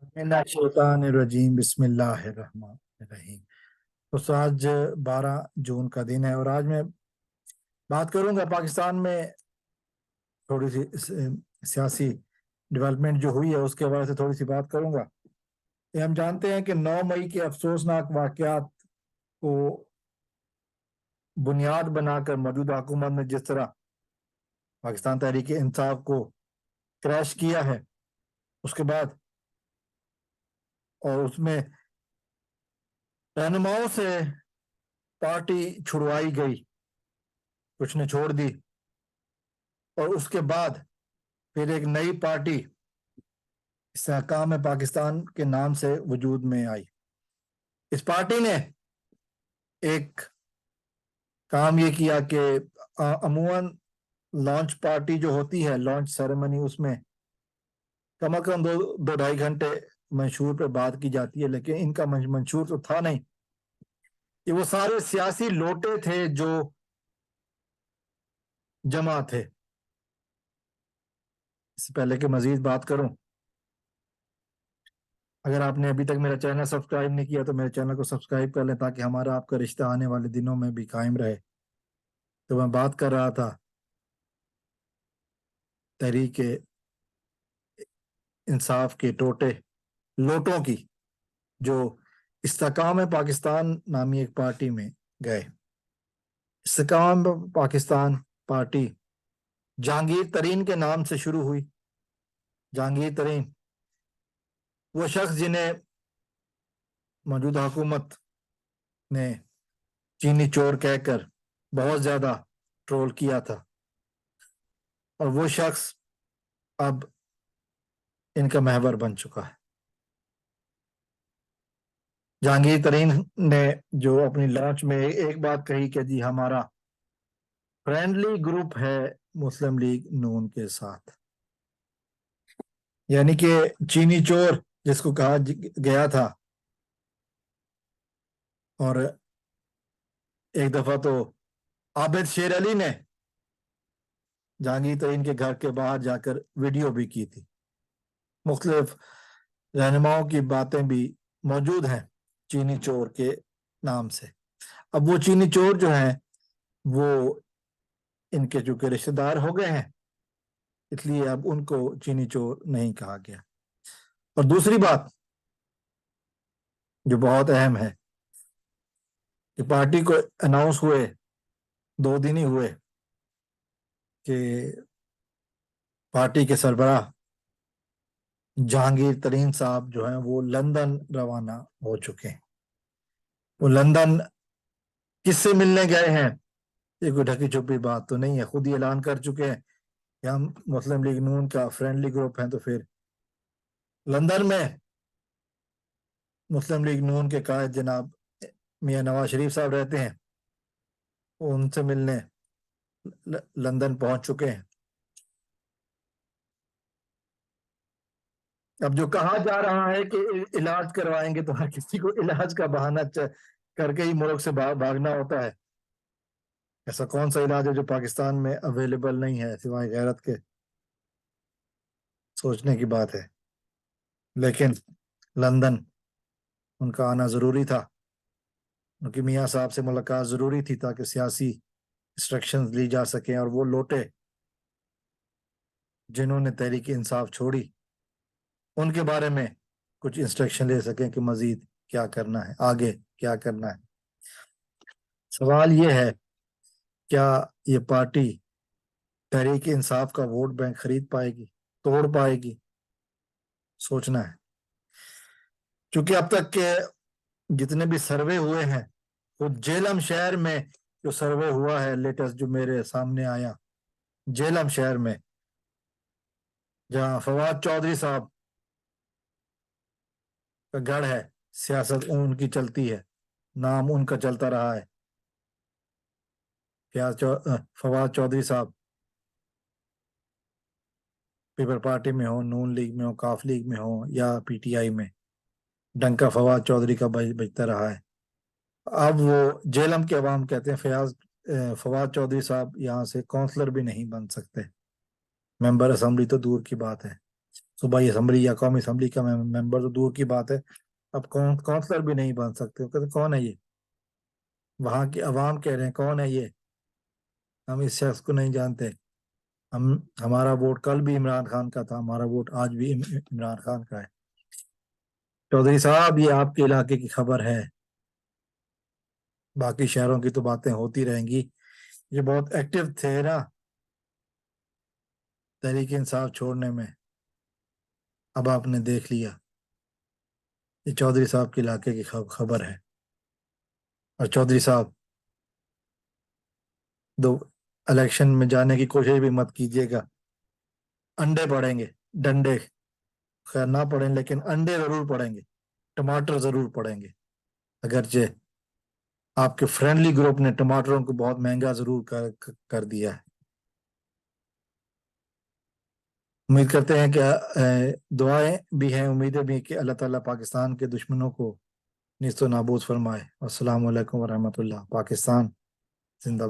शैतान रजीम बिस्मिल्लाहिर्रहमानिर्रहीम। तो आज 12 जून का दिन है और आज मैं बात करूंगा पाकिस्तान में थोड़ी सी सियासी डेवलपमेंट जो हुई है उसके हवाले से थोड़ी सी बात करूंगा। ये हम जानते हैं कि 9 मई के अफसोसनाक वाकयात को बुनियाद बनाकर मौजूदा हुकूमत ने जिस तरह पाकिस्तान तहरीक इंसाफ को क्रैश किया है, उसके बाद और उसमें रहनुमाओं से पार्टी छुड़वाई गई, कुछ ने छोड़ दी और उसके बाद फिर एक नई पार्टी इस्तेहकाम पाकिस्तान के नाम से वजूद में आई। इस पार्टी ने एक काम ये किया कि अमूमन लॉन्च पार्टी जो होती है, लॉन्च सेरेमनी, उसमें कम अज कम 2-2.5 घंटे मंशूर पे बात की जाती है, लेकिन इनका मंशूर तो था नहीं। ये वो सारे सियासी लोटे थे जो जमा थे। इससे पहले कि मजीद बात करूं, अगर आपने अभी तक मेरा चैनल सब्सक्राइब नहीं किया तो मेरे चैनल को सब्सक्राइब कर लें ताकि हमारा आपका रिश्ता आने वाले दिनों में भी कायम रहे। तो मैं बात कर रहा था तहरीक इंसाफ के लोटों की, जो इस्तेहकाम पाकिस्तान नामी एक पार्टी में गए। इस्तेहकाम पाकिस्तान पार्टी जहांगीर तरीन के नाम से शुरू हुई। जहांगीर तरीन वो शख्स जिन्हें मौजूदा हुकूमत ने चीनी चोर कहकर बहुत ज्यादा ट्रोल किया था, और वो शख्स अब इनका महवर बन चुका है। जहांगीर तरीन ने जो अपनी लॉन्च में एक बात कही कि जी हमारा फ्रेंडली ग्रुप है मुस्लिम लीग नून के साथ, यानी कि चीनी चोर जिसको कहा गया था। और एक दफा तो आबिद शेर अली ने जहांगीर तरीन के घर के बाहर जाकर वीडियो भी की थी। मुख्तलिफ रहनुमाओं की बातें भी मौजूद हैं चीनी चोर के नाम से। अब वो चीनी चोर जो हैं वो इनके चूंकि रिश्तेदार हो गए हैं, इसलिए अब उनको चीनी चोर नहीं कहा गया। और दूसरी बात जो बहुत अहम है कि पार्टी को अनाउंस हुए 2 दिन ही हुए कि पार्टी के सरबराह जहांगीर तरीन साहब जो हैं वो लंदन रवाना हो चुके हैं। वो लंदन किससे मिलने गए हैं, ये कोई ढकी छुपी बात तो नहीं है, खुद ही ऐलान कर चुके हैं कि हम मुस्लिम लीग नून का फ्रेंडली ग्रुप हैं। तो फिर लंदन में मुस्लिम लीग नून के कायद जनाब मियां नवाज शरीफ साहब रहते हैं, वो उनसे मिलने लंदन पहुंच चुके हैं। अब जो कहा जा रहा है कि इलाज करवाएंगे, तो हर किसी को इलाज का बहाना करके ही मुल्क से भागना होता है। ऐसा कौन सा इलाज है जो पाकिस्तान में अवेलेबल नहीं है सिवाय गैरत के? सोचने की बात है। लेकिन लंदन उनका आना जरूरी था, उनकी मियाँ साहब से मुलाकात जरूरी थी ताकि सियासी इंस्ट्रक्शंस ली जा सकें और वो लोटे जिन्होंने तहरीक इंसाफ छोड़ी उनके बारे में कुछ इंस्ट्रक्शन ले सकें कि मजीद क्या करना है, आगे क्या करना है। सवाल ये है, क्या ये पार्टी तहरीक इंसाफ का वोट बैंक खरीद पाएगी, तोड़ पाएगी? सोचना है। क्योंकि अब तक के जितने भी सर्वे हुए हैं, वो झेलम शहर में जो सर्वे हुआ है लेटेस्ट जो मेरे सामने आया, झेलम शहर में जहां फवाद चौधरी साहब का गढ़ है, सियासत उनकी चलती है, नाम उनका चलता रहा है। फवाद चौधरी साहब पीपल पार्टी में हो, नून लीग में हो, काफ लीग में हो या पीटीआई में, डंका फवाद चौधरी का बजता रहा है। अब वो झेलम के अवाम कहते हैं फवाद चौधरी साहब यहाँ से काउंसलर भी नहीं बन सकते, मेंबर असेंबली तो दूर की बात है। صوبائی اسمبلی یا قومی اسمبلی کا ممبر تو دور کی بات ہے، اب کونسلر بھی نہیں بن سکتے. کہتے کون ہے یہ؟ وہاں کی عوام کہہ رہے ہیں کون ہے یہ؟ ہم اس شخص کو نہیں جانتے. ہمارا ووٹ کل بھی عمران خان کا تھا، ہمارا ووٹ آج بھی عمران خان کا ہے. چودھری صاحب یہ آپ کے علاقے کی خبر ہے، باقی شہروں کی تو باتیں ہوتی رہیں گی. یہ بہت ایکٹیو تھے نا تحریک انصاف چھوڑنے میں، اب آپ نے دیکھ لیا. یہ چودھری صاحب کے علاقے کی خبر ہے. اور چودھری صاحب دو الیکشن میں جانے کی کوشش بھی مت کیجیے گا. انڈے پڑیں گے، ڈنڈے خیر نہ پڑیں لیکن انڈے ضرور پڑیں گے، ٹماٹر ضرور پڑیں گے. اگرچہ آپ کے فرینڈلی گروپ نے ٹماٹروں کو بہت مہنگا ضرور کر دیا ہے. امید کرتے ہیں کہ دعائیں بھی ہیں، امیدیں بھی کہ اللہ تعالیٰ پاکستان کے دشمنوں کو نیست و نابود فرمائے. السلام علیکم ورحمۃ اللہ. پاکستان زندہ باد.